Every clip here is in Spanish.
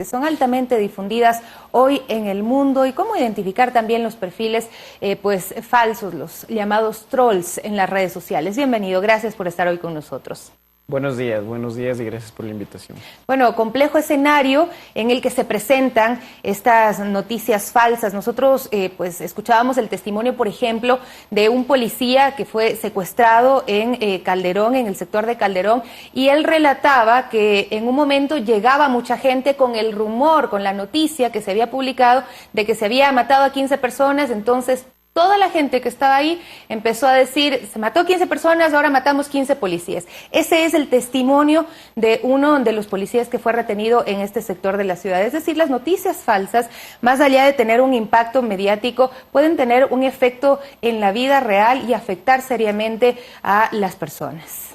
Son altamente difundidas hoy en el mundo, y cómo identificar también los perfiles falsos, los llamados trolls en las redes sociales. Bienvenido, gracias por estar hoy con nosotros. Buenos días y gracias por la invitación. Bueno, complejo escenario en el que se presentan estas noticias falsas. Nosotros escuchábamos el testimonio, por ejemplo, de un policía que fue secuestrado en Calderón, en el sector de Calderón, y él relataba que en un momento llegaba mucha gente con el rumor, con la noticia que se había publicado de que se había matado a 15 personas, entonces toda la gente que estaba ahí empezó a decir, se mató 15 personas, ahora matamos 15 policías. Ese es el testimonio de uno de los policías que fue retenido en este sector de la ciudad. Es decir, las noticias falsas, más allá de tener un impacto mediático, pueden tener un efecto en la vida real y afectar seriamente a las personas.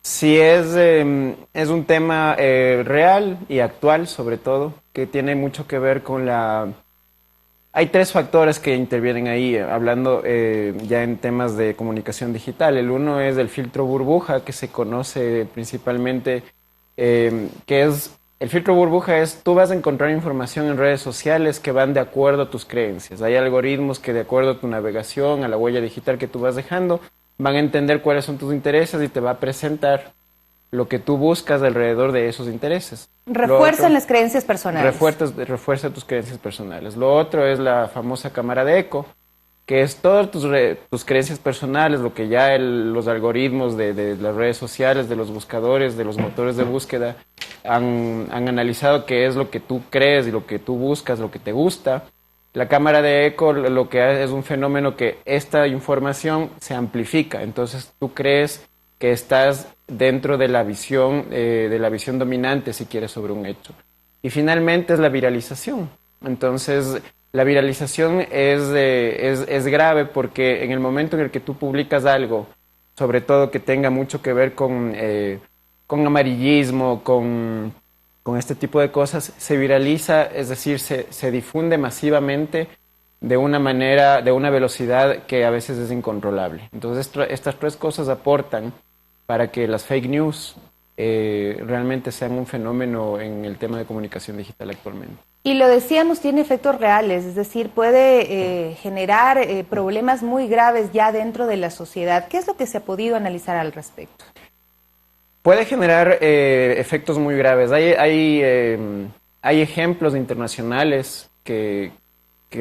Sí, es un tema real y actual, sobre todo, que tiene mucho que ver con la... Hay tres factores que intervienen ahí, hablando ya en temas de comunicación digital. El uno es el filtro burbuja, que se conoce principalmente, el filtro burbuja es, tú vas a encontrar información en redes sociales que van de acuerdo a tus creencias. Hay algoritmos que de acuerdo a tu navegación, a la huella digital que tú vas dejando, van a entender cuáles son tus intereses y te va a presentar lo que tú buscas alrededor de esos intereses. Refuerzan las creencias personales. Refuerza tus creencias personales. Lo otro es la famosa cámara de eco, que es todas tus creencias personales, lo que ya los algoritmos de las redes sociales, de los buscadores, de los motores de búsqueda, han analizado qué es lo que tú crees y lo que tú buscas, lo que te gusta. La cámara de eco lo que hace es un fenómeno que esta información se amplifica, entonces tú crees que estás dentro de la visión dominante, si quieres, sobre un hecho. Y finalmente es la viralización. Entonces, la viralización es grave porque en el momento en el que tú publicas algo, sobre todo que tenga mucho que ver con amarillismo, con este tipo de cosas, se viraliza, es decir, se difunde masivamente de una manera, de una velocidad que a veces es incontrolable. Entonces, estas tres cosas aportan para que las fake news realmente sean un fenómeno en el tema de comunicación digital actualmente. Y lo decíamos, tiene efectos reales, es decir, puede generar problemas muy graves ya dentro de la sociedad. ¿Qué es lo que se ha podido analizar al respecto? Puede generar efectos muy graves. Hay ejemplos internacionales que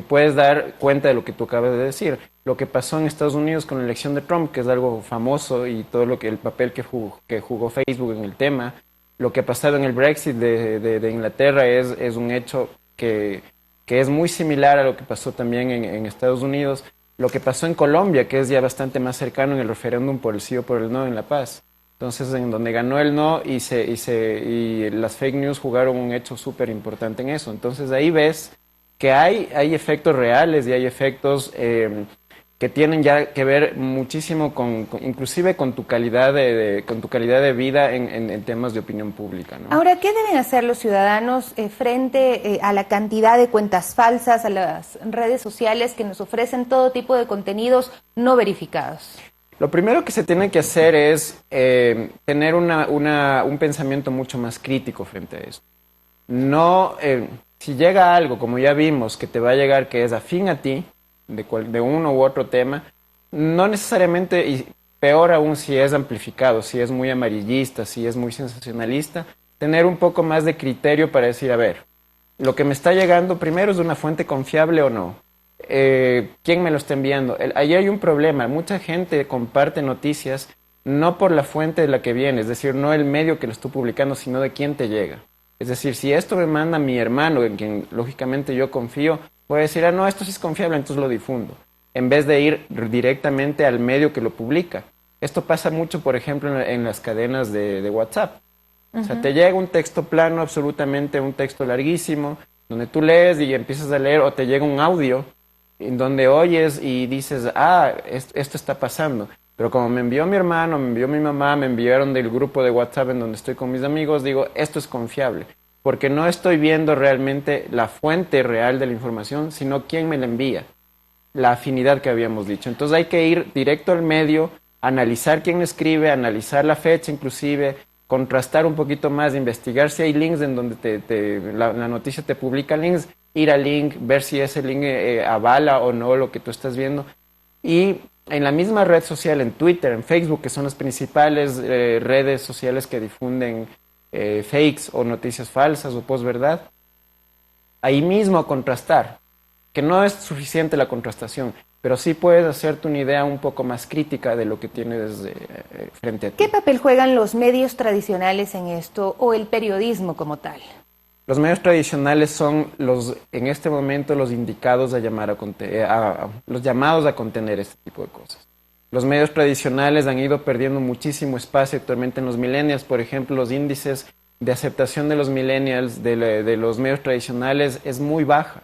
puedes dar cuenta de lo que tú acabas de decir. Lo que pasó en Estados Unidos con la elección de Trump, que es algo famoso, y todo el papel que jugó Facebook en el tema. Lo que ha pasado en el Brexit de Inglaterra es un hecho que es muy similar a lo que pasó también en Estados Unidos. Lo que pasó en Colombia, que es ya bastante más cercano en el referéndum por el sí o por el no en La Paz. Entonces, en donde ganó el no y las fake news jugaron un hecho súper importante en eso. Entonces, ahí ves que hay efectos reales y hay efectos que tienen ya que ver muchísimo inclusive con tu calidad de vida en temas de opinión pública, ¿no? Ahora, ¿qué deben hacer los ciudadanos frente a la cantidad de cuentas falsas, a las redes sociales que nos ofrecen todo tipo de contenidos no verificados? Lo primero que se tiene que hacer es tener un pensamiento mucho más crítico frente a esto. No, si llega algo, como ya vimos, que te va a llegar que es afín a ti, de uno u otro tema, no necesariamente, y peor aún si es amplificado, si es muy amarillista, si es muy sensacionalista, tener un poco más de criterio para decir, a ver, lo que me está llegando primero es de una fuente confiable o no. ¿Quién me lo está enviando? Ahí hay un problema, mucha gente comparte noticias no por la fuente de la que viene, es decir, no el medio que lo estoy publicando, sino de quién te llega. Es decir, si esto me manda mi hermano, en quien lógicamente yo confío, voy a decir, no, esto sí es confiable, entonces lo difundo, en vez de ir directamente al medio que lo publica. Esto pasa mucho, por ejemplo, en las cadenas de WhatsApp. O sea, te llega un texto plano, absolutamente un texto larguísimo, donde tú lees y empiezas a leer, o te llega un audio en donde oyes y dices, esto está pasando. Pero como me envió mi hermano, me envió mi mamá, me enviaron del grupo de WhatsApp en donde estoy con mis amigos, digo, esto es confiable. Porque no estoy viendo realmente la fuente real de la información, sino quién me la envía, la afinidad que habíamos dicho. Entonces hay que ir directo al medio, analizar quién escribe, analizar la fecha inclusive, contrastar un poquito más, investigar si hay links en donde la noticia te publica links, ir al link, ver si ese link avala o no lo que tú estás viendo. Y en la misma red social, en Twitter, en Facebook, que son las principales redes sociales que difunden fakes o noticias falsas o posverdad, ahí mismo contrastar, que no es suficiente la contrastación, pero sí puedes hacerte una idea un poco más crítica de lo que tienes frente a ti. ¿Qué papel juegan los medios tradicionales en esto o el periodismo como tal? Los medios tradicionales son en este momento los indicados los llamados a contener este tipo de cosas. Los medios tradicionales han ido perdiendo muchísimo espacio actualmente en los millennials. Por ejemplo, los índices de aceptación de los millennials de los medios tradicionales es muy baja.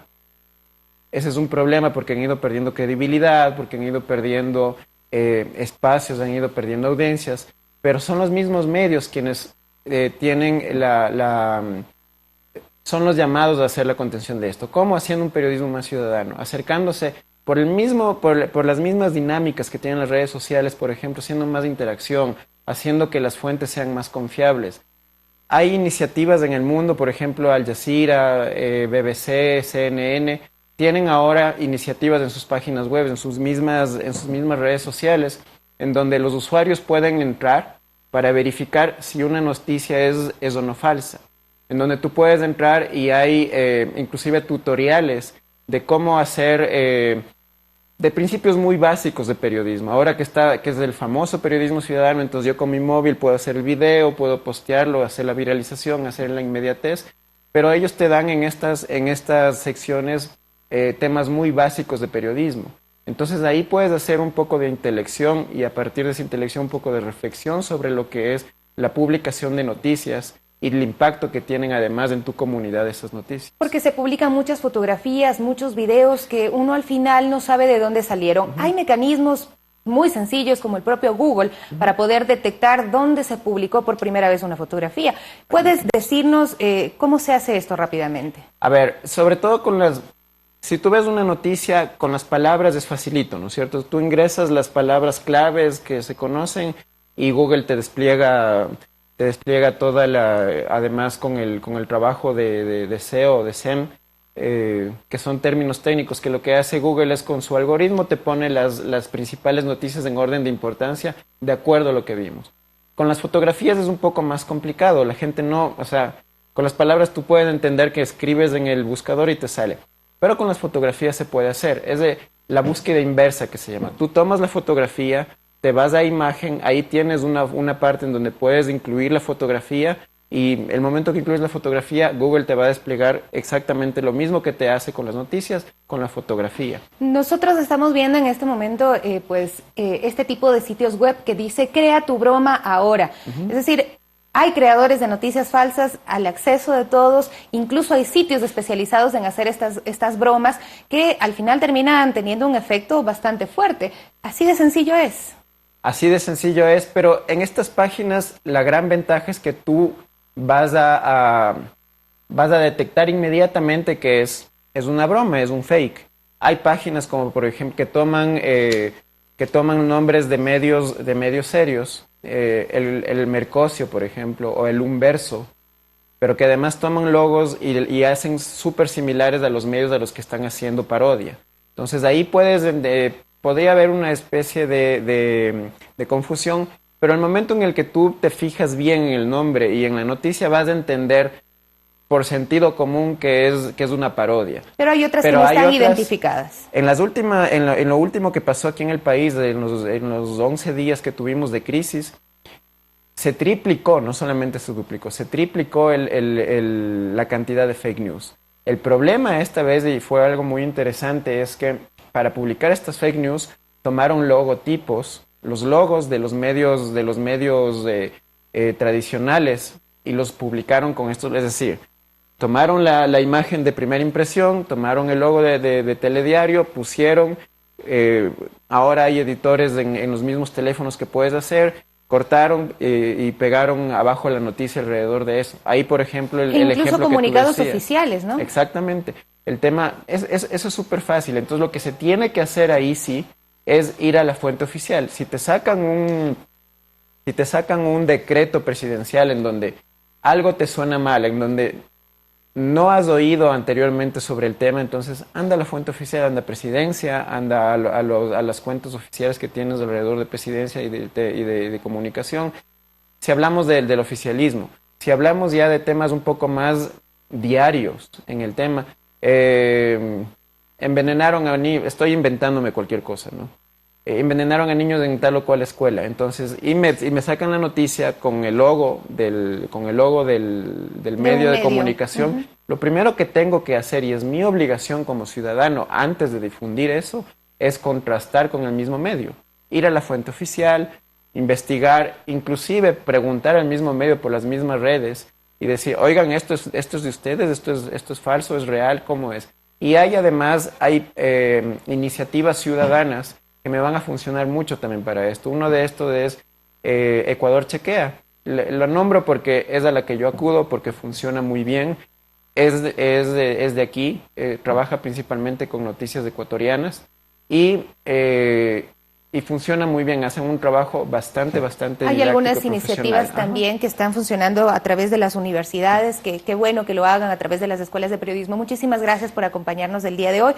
Ese es un problema porque han ido perdiendo credibilidad, porque han ido perdiendo espacios, han ido perdiendo audiencias, pero son los mismos medios quienes tienen son los llamados a hacer la contención de esto. ¿Cómo? Haciendo un periodismo más ciudadano, acercándose por las mismas dinámicas que tienen las redes sociales, por ejemplo, haciendo más interacción, haciendo que las fuentes sean más confiables. Hay iniciativas en el mundo, por ejemplo, Al Jazeera, BBC, CNN, tienen ahora iniciativas en sus páginas web, en sus mismas redes sociales, en donde los usuarios pueden entrar para verificar si una noticia es o no falsa. En donde tú puedes entrar y hay inclusive tutoriales de cómo hacer, de principios muy básicos de periodismo. Ahora que es el famoso periodismo ciudadano, entonces yo con mi móvil puedo hacer el video, puedo postearlo, hacer la viralización, hacer la inmediatez, pero ellos te dan en estas secciones temas muy básicos de periodismo. Entonces ahí puedes hacer un poco de intelección y a partir de esa intelección un poco de reflexión sobre lo que es la publicación de noticias y el impacto que tienen además en tu comunidad esas noticias. Porque se publican muchas fotografías, muchos videos que uno al final no sabe de dónde salieron. Hay mecanismos muy sencillos como el propio Google para poder detectar dónde se publicó por primera vez una fotografía. ¿Puedes decirnos cómo se hace esto rápidamente? A ver, sobre todo si tú ves una noticia con las palabras es facilito, ¿no es cierto? Tú ingresas las palabras claves que se conocen y Google te despliega además con el trabajo de SEO, de SEM, que son términos técnicos, que lo que hace Google es con su algoritmo te pone las principales noticias en orden de importancia de acuerdo a lo que vimos. Con las fotografías es un poco más complicado, la gente con las palabras tú puedes entender que escribes en el buscador y te sale, pero con las fotografías se puede hacer, es de la búsqueda inversa que se llama. Tú tomas la fotografía, te vas a imagen, ahí tienes una parte en donde puedes incluir la fotografía y el momento que incluyes la fotografía, Google te va a desplegar exactamente lo mismo que te hace con las noticias, con la fotografía. Nosotros estamos viendo en este momento este tipo de sitios web que dice crea tu broma ahora. Es decir, hay creadores de noticias falsas al acceso de todos, incluso hay sitios especializados en hacer estas bromas que al final terminan teniendo un efecto bastante fuerte. Así de sencillo es. Así de sencillo es, pero en estas páginas la gran ventaja es que tú vas a detectar inmediatamente que es una broma, es un fake. Hay páginas como por ejemplo que toman nombres de medios serios, el Mercocio por ejemplo, o el Unverso, pero que además toman logos y hacen súper similares a los medios a los que están haciendo parodia. Entonces ahí podría haber una especie de confusión, pero el momento en el que tú te fijas bien en el nombre y en la noticia vas a entender por sentido común que es una parodia. Pero hay otras que no están identificadas. En lo último que pasó aquí en el país, en los 11 días que tuvimos de crisis, se triplicó, no solamente se duplicó, se triplicó la cantidad de fake news. El problema esta vez, y fue algo muy interesante, es que para publicar estas fake news tomaron logotipos, los logos de los medios tradicionales y los publicaron con estos, es decir, tomaron la imagen de primera impresión, tomaron el logo de Telediario, pusieron, ahora hay editores en los mismos teléfonos que puedes hacer, cortaron y pegaron abajo la noticia alrededor de eso. Ahí, por ejemplo, el ejemplo que tú decías. Incluso comunicados oficiales, ¿no? Exactamente. El tema, eso es súper fácil. Entonces, lo que se tiene que hacer ahí sí es ir a la fuente oficial. Si te sacan Si te sacan un decreto presidencial en donde algo te suena mal, en donde no has oído anteriormente sobre el tema, entonces anda a la fuente oficial, anda a Presidencia, anda a las cuentas oficiales que tienes alrededor de Presidencia y de comunicación. Si hablamos del oficialismo, si hablamos ya de temas un poco más diarios en el tema, envenenaron a niños, estoy inventándome cualquier cosa, ¿no? Envenenaron a niños en tal o cual escuela, entonces, y me sacan la noticia con el logo del medio de comunicación. Lo primero que tengo que hacer, y es mi obligación como ciudadano, antes de difundir eso, es contrastar con el mismo medio. Ir a la fuente oficial, investigar, inclusive preguntar al mismo medio por las mismas redes y decir, oigan, esto es de ustedes, esto es falso, es real, ¿cómo es? Y además hay iniciativas ciudadanas que me van a funcionar mucho también para esto. Uno de estos es Ecuador Chequea. Lo nombro porque es a la que yo acudo, porque funciona muy bien. Es de aquí, trabaja principalmente con noticias ecuatorianas y funciona muy bien, hacen un trabajo bastante Hay algunas iniciativas también que están funcionando a través de las universidades, qué bueno que lo hagan a través de las escuelas de periodismo. Muchísimas gracias por acompañarnos el día de hoy.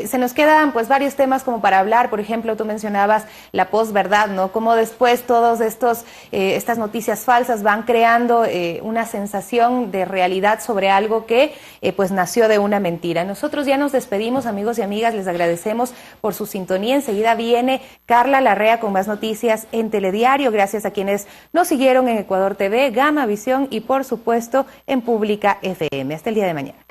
Se nos quedan pues varios temas como para hablar. Por ejemplo, tú mencionabas la posverdad, ¿no? Cómo después todos estas noticias falsas van creando una sensación de realidad sobre algo que pues nació de una mentira. Nosotros ya nos despedimos, amigos y amigas, les agradecemos por su sintonía. Enseguida viene Carla Larrea con más noticias en Telediario. Gracias a quienes nos siguieron en Ecuador TV, Gama Visión y por supuesto en Pública FM. Hasta el día de mañana.